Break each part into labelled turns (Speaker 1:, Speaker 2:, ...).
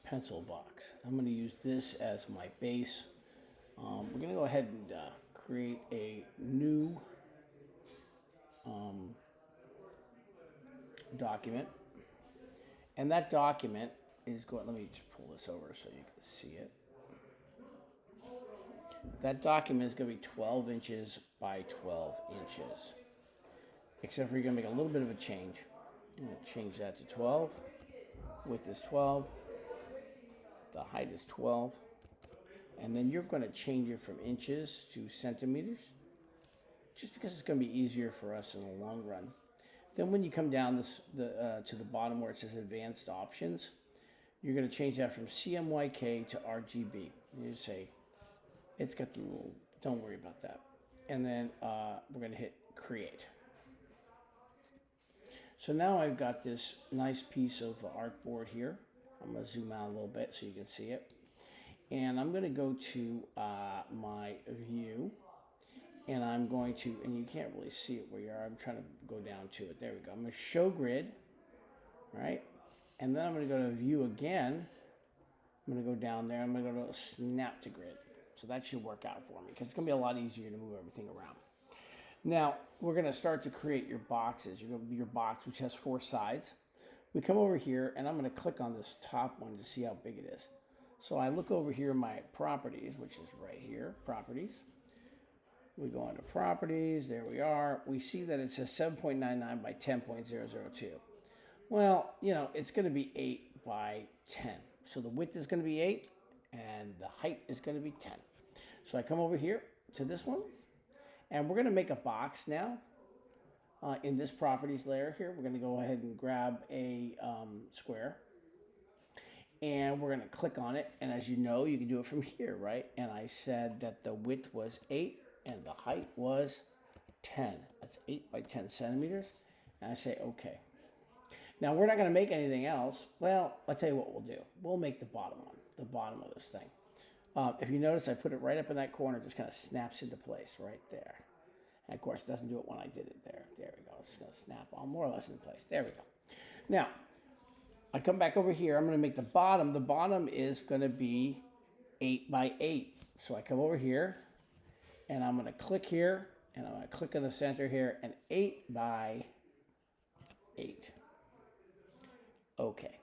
Speaker 1: pencil box. I'm going to use this as my base. We're going to go ahead and create a new document. And that document is going, let me just pull this over so you can see it. That document is going to be 12 inches by 12 inches. Except for you're going to make a little bit of a change. I'm going to change that to 12. Width is 12. The height is 12. And then you're going to change it from inches to centimeters, just because it's going to be easier for us in the long run. Then when you come down to the bottom where it says advanced options, you're going to change that from CMYK to RGB. You just say, it's got the little, don't worry about that. And then we're going to hit create. So now I've got this nice piece of artboard here. I'm going to zoom out a little bit so you can see it. And I'm going to go to my view. And I'm going to, and you can't really see it where you are. I'm trying to go down to it. There we go. I'm going to show grid, right? And then I'm going to go to view again. I'm going to go down there. I'm going to go to snap to grid. So that should work out for me because it's going to be a lot easier to move everything around. Now, we're going to start to create your boxes. You're going to be your box, which has 4 sides. We come over here, and I'm going to click on this top one to see how big it is. So I look over here in my properties, which is right here, properties. We go into properties. There we are. We see that it says 7.99 by 10.002. Well, you know, it's going to be 8 by 10. So the width is going to be 8, and the height is going to be 10. So I come over here to this one. And we're going to make a box now in this properties layer here. We're going to go ahead and grab a square. And we're going to click on it. And as you know, you can do it from here, right? And I said that the width was 8 and the height was 10. That's 8 by 10 centimeters. And I say, okay. Now, we're not going to make anything else. Well, I'll tell you what we'll do. We'll make the bottom one, the bottom of this thing. If you notice, I put it right up in that corner. It just kind of snaps into place right there. And, of course, it doesn't do it when I did it there. There we go. It's going to snap all more or less in place. There we go. Now, I come back over here. I'm going to make the bottom. The bottom is going to be 8 by 8. So I come over here, and I'm going to click here, and I'm going to click in the center here, and 8 by 8. Okay.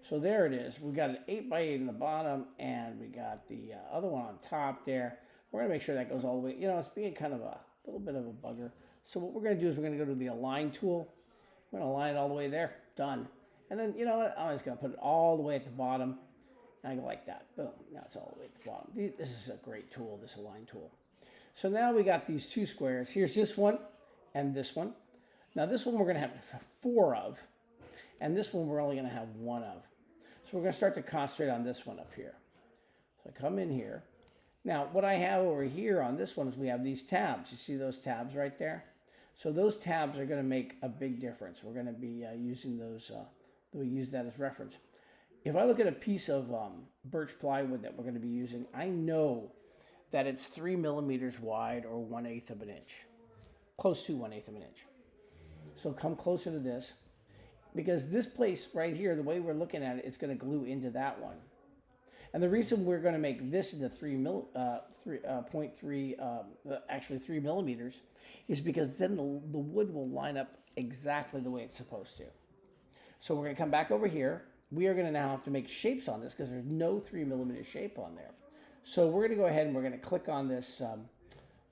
Speaker 1: So there it is. We got an 8 by 8 in the bottom, and we got the other one on top there. We're going to make sure that goes all the way. You know, it's being kind of a little bit of a bugger. So what we're going to do is we're going to go to the Align tool. We're going to align it all the way there. Done. And then, you know what? I'm just going to put it all the way at the bottom. And I go like that. Boom. Now it's all the way at the bottom. This is a great tool, this Align tool. So now we got these 2 squares. Here's this one and this one. Now this one we're going to have 4 of. And this one we're only going to have 1 of. So we're going to start to concentrate on this one up here. So I come in here. Now, what I have over here on this one is we have these tabs. You see those tabs right there? So those tabs are going to make a big difference. We're going to be using those, we use that as reference. If I look at a piece of birch plywood that we're going to be using, I know that it's 3 millimeters wide or 1/8 of an inch. Close to 1/8 of an inch. So come closer to this. Because this place right here, the way we're looking at it, it's going to glue into that one. And the reason we're going to make this into 3 millimeters is because then the wood will line up exactly the way it's supposed to. So we're going to come back over here. We are going to now have to make shapes on this because there's no 3 millimeter shape on there. So we're going to go ahead and we're going to click on this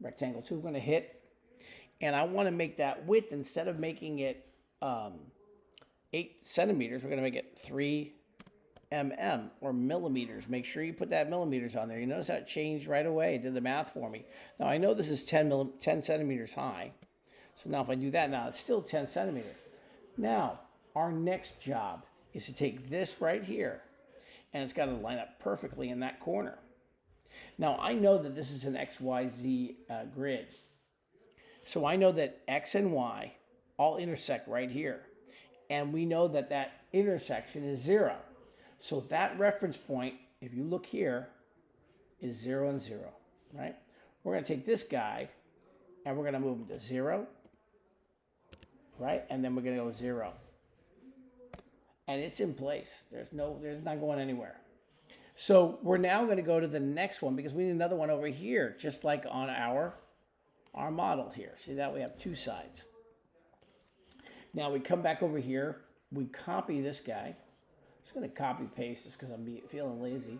Speaker 1: rectangle tool. We're going to hit. And I want to make that width, instead of making it 8 centimeters, we're going to make it 3 or millimeters. Make sure you put that millimeters on there. You notice how it changed right away. It did the math for me. Now, I know this is 10 centimeters high. So now if I do that, now it's still 10 centimeters. Now, our next job is to take this right here, and it's got to line up perfectly in that corner. Now, I know that this is an XYZ grid. So I know that X and Y all intersect right here. And we know that that intersection is 0. So that reference point, if you look here, is 0 and 0, right? We're going to take this guy, and we're going to move him to 0, right? And then we're going to go 0. and it's in place. There's not going anywhere. So we're now going to go to the next one because we need another one over here, just like on our model here. See that we have two sides. Now we come back over here, we copy this guy. I'm just going to copy paste this because I'm feeling lazy.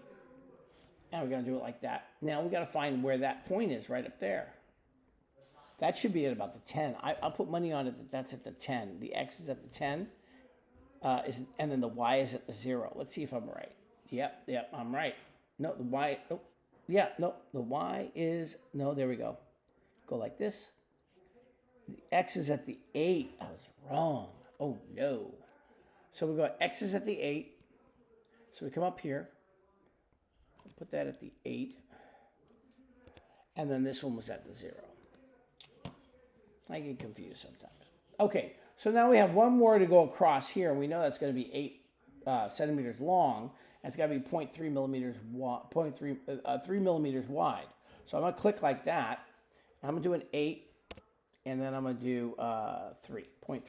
Speaker 1: And we're going to do it like that. Now we got to find where that point is right up there. That should be at about the 10. I'll put money on it that that's at the 10. The X is at the 10, and then the Y is at the 0. Let's see if I'm right. Yep, I'm right. No, the Y, oh, yeah, no, the Y is, no, there we go. Go like this. The X is at the 8. I was wrong. Oh, no. So we go, X is at the 8. So we come up here. Put that at the 8. And then this one was at the 0. I get confused sometimes. Okay, so now we have one more to go across here. And we know that's going to be 8 centimeters long. And it's got to be 0.3 millimeters, 3 millimeters wide. So I'm going to click like that. I'm going to do an 8. And then I'm going to do 0.3.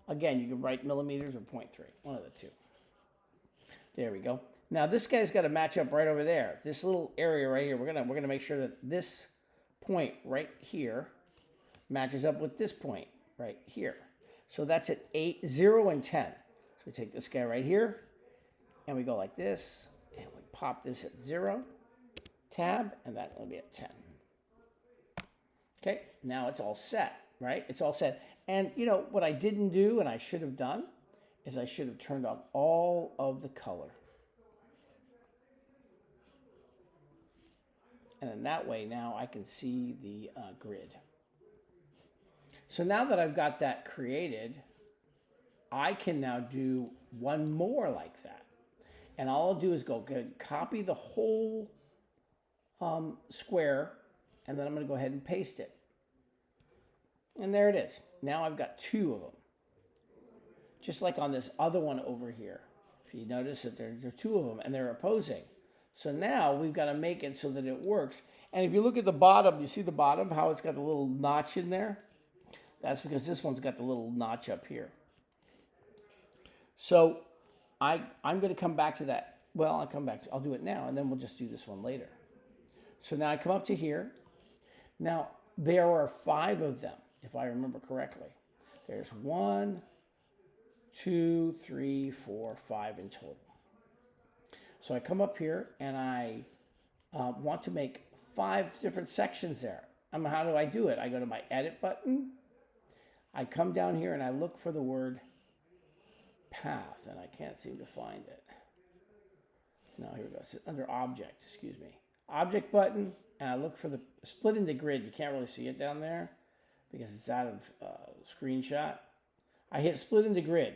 Speaker 1: Again, you can write millimeters or 0.3. One of the two. There we go. Now this guy's got to match up right over there. This little area right here, we're gonna make sure that this point right here matches up with this point right here. So that's at 8, 0, and 10. So we take this guy right here, and we go like this, and we pop this at 0, tab, and that's gonna be at 10. Okay, now it's all set, right? It's all set. And you know what I didn't do, and I should have done, is I should have turned on all of the color. And then that way now I can see the grid. So now that I've got that created, I can now do one more like that. And all I'll do is go copy the whole square, and then I'm going to go ahead and paste it. And there it is. Now I've got 2 of them. Just like on this other one over here. If you notice that there are 2 of them, and they're opposing. So now we've got to make it so that it works. And if you look at the bottom, you see the bottom, how it's got the little notch in there? That's because this one's got the little notch up here. So I'm going to come back to that. Well, I'll do it now, and then we'll just do this one later. So now I come up to here. Now, there are 5 of them, if I remember correctly. There's 1, 2, 3, 4, 5 in total. So I come up here and I want to make 5 different sections there. How do I do it? I go to my edit button. I come down here and I look for the word path, and I can't seem to find it. No, here we go. It's under object, excuse me. Object button, and I look for the split into grid. You can't really see it down there because it's out of screenshot. I hit split into grid,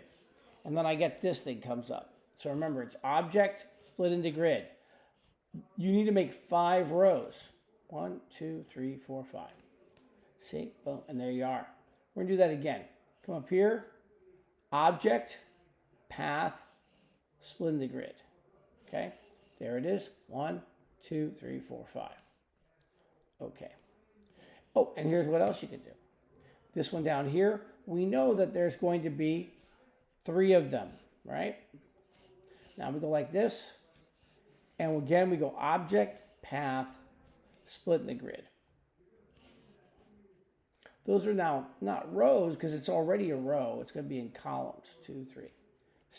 Speaker 1: and then I get this thing comes up. So remember, it's object, split into grid. You need to make 5 rows. 1, 2, 3, 4, 5. See? Boom. And there you are. We're going to do that again. Come up here. Object, path, split into grid. Okay? There it is. 1, 2, 3, 4, 5. Okay. Oh, and here's what else you can do. This one down here, we know that there's going to be 3 of them, right? Now we go like this. And again, we go object, path, split in the grid. Those are now not rows because it's already a row. It's going to be in columns, 2, 3.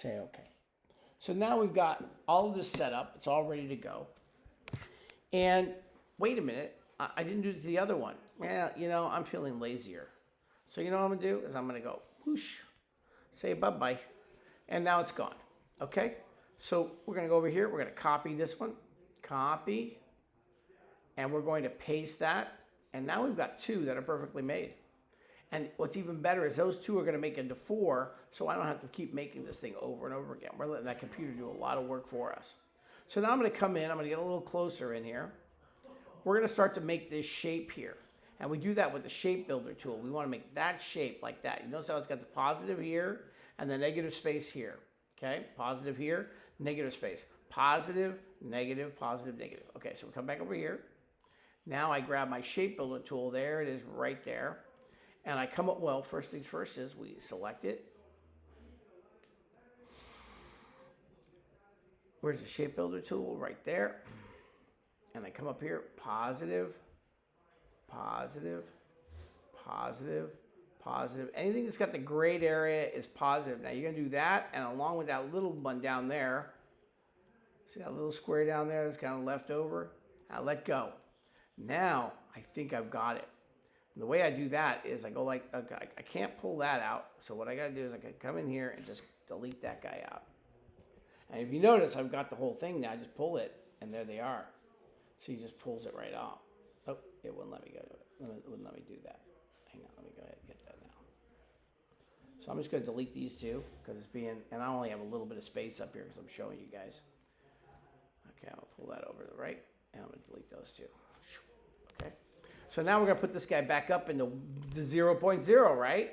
Speaker 1: Say okay. So now we've got all of this set up. It's all ready to go. And wait a minute. I didn't do the other one. Well, you know, I'm feeling lazier. So you know what I'm going to do is I'm going to go whoosh, say bye-bye, and now it's gone. Okay? So we're going to go over here. We're going to copy this one. Copy. And we're going to paste that. And now we've got 2 that are perfectly made. And what's even better is those 2 are going to make into 4, so I don't have to keep making this thing over and over again. We're letting that computer do a lot of work for us. So now I'm going to come in. I'm going to get a little closer in here. We're going to start to make this shape here. And we do that with the shape builder tool. We want to make that shape like that. You notice how it's got the positive here and the negative space here. Okay, positive here, negative space. Positive, negative, positive, negative. Okay, so we come back over here. Now I grab my shape builder tool. There it is right there. And I come up, well, first things first is we select it. Where's the shape builder tool? Right there. And I come up here, positive, positive, positive, positive. Anything that's got the grayed area is positive. Now you're gonna do that, and along with that little one down there, see that little square down there that's kind of left over? Now let go. Now I think I've got it. And the way I do that is I go like, okay, I can't pull that out. So what I gotta do is I gotta come in here and just delete that guy out. And if you notice, I've got the whole thing now. I just pull it, and there they are. So he just pulls it right off. Oh, it wouldn't let me go to it. It wouldn't let me do that. Hang on, let me go ahead and get that now. So I'm just going to delete these two because it's being, and I only have a little bit of space up here because I'm showing you guys. Okay, I'm going to pull that over to the right, and I'm going to delete those two. Okay. So now we're going to put this guy back up into the 0.0, right?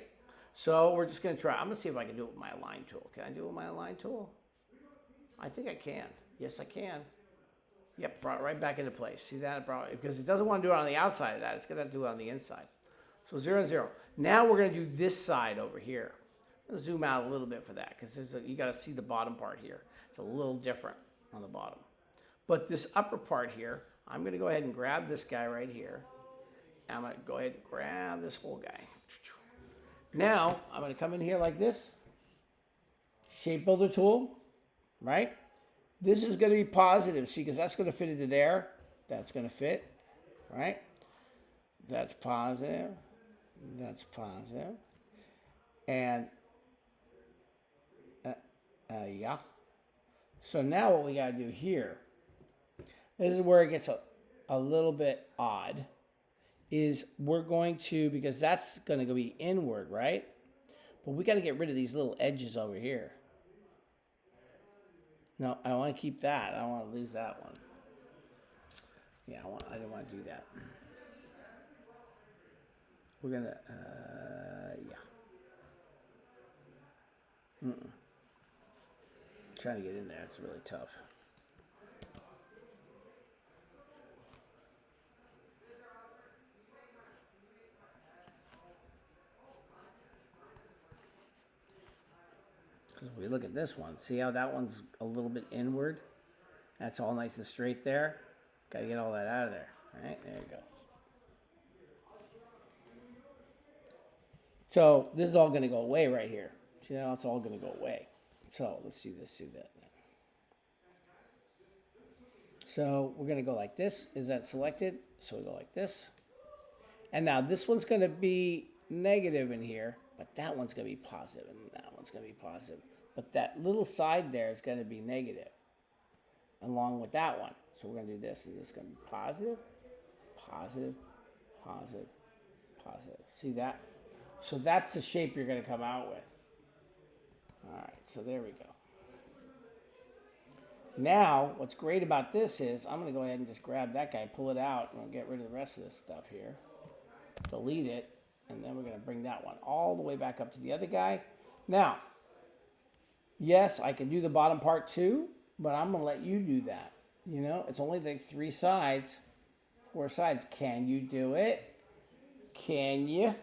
Speaker 1: So we're just going to try. I'm going to see if I can do it with my align tool. Can I do it with my align tool? I think I can. Yes, I can. Yep, brought it right back into place. See that? Because it doesn't want to do it on the outside of that. It's going to do it on the inside. So 0 and 0. Now we're going to do this side over here. I'm going to zoom out a little bit for that because you got to see the bottom part here. It's a little different on the bottom. But this upper part here, I'm going to go ahead and grab this guy right here. And I'm going to go ahead and grab this whole guy. Now, I'm going to come in here like this. Shape builder tool, right? This is going to be positive, see, because that's going to fit into there. That's going to fit, right? That's positive. That's positive. And, yeah. So now what we got to do here, this is where it gets a little bit odd, is we're going to, because that's going to be inward, right? But we got to get rid of these little edges over here. No, I want to keep that. I don't want to lose that one. Yeah, I didn't want to do that. We're going to, yeah. Trying to get in there, it's really tough. Because we look at this one, see how that one's a little bit inward? That's all nice and straight there. Got to get all that out of there. All right, there you go. So this is all going to go away right here. See how it's all going to go away. So let's do this, do that. So we're going to go like this. Is that selected? So we go like this. And now this one's going to be negative in here, but that one's going to be positive, and that one's going to be positive. But that little side there is going to be negative along with that one. So we're going to do this, and this is going to be positive, positive, positive, positive. See that? So that's the shape you're going to come out with. All right, so there we go. Now, what's great about this is I'm going to go ahead and just grab that guy, pull it out, and I'll get rid of the rest of this stuff here. Delete it, and then we're going to bring that one all the way back up to the other guy. Now, yes, I can do the bottom part too, but I'm going to let you do that. You know, it's only like 3 sides, 4 sides. Can you do it? Can you?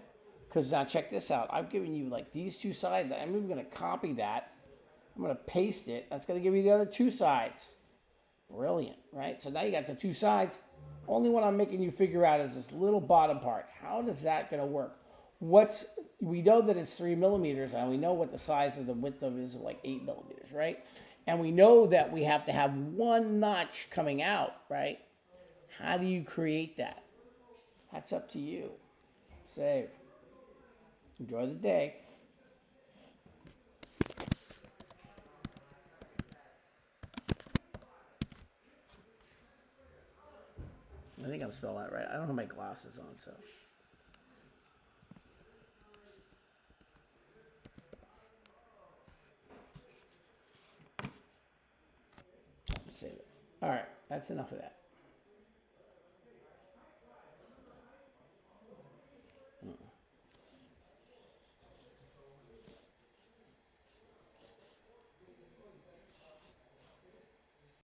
Speaker 1: Because now check this out. I've given you like these 2 sides. I'm even going to copy that. I'm going to paste it. That's going to give you the other 2 sides. Brilliant, right? So now you got the 2 sides. Only one I'm making you figure out is this little bottom part. How is that going to work? We know that it's 3 millimeters, and we know what the size of the width of it is, like 8 millimeters, right? And we know that we have to have 1 notch coming out, right? How do you create that? That's up to you. Save. Enjoy the day. I think I'm spelling that right. I don't have my glasses on, so. Save it. All right, that's enough of that.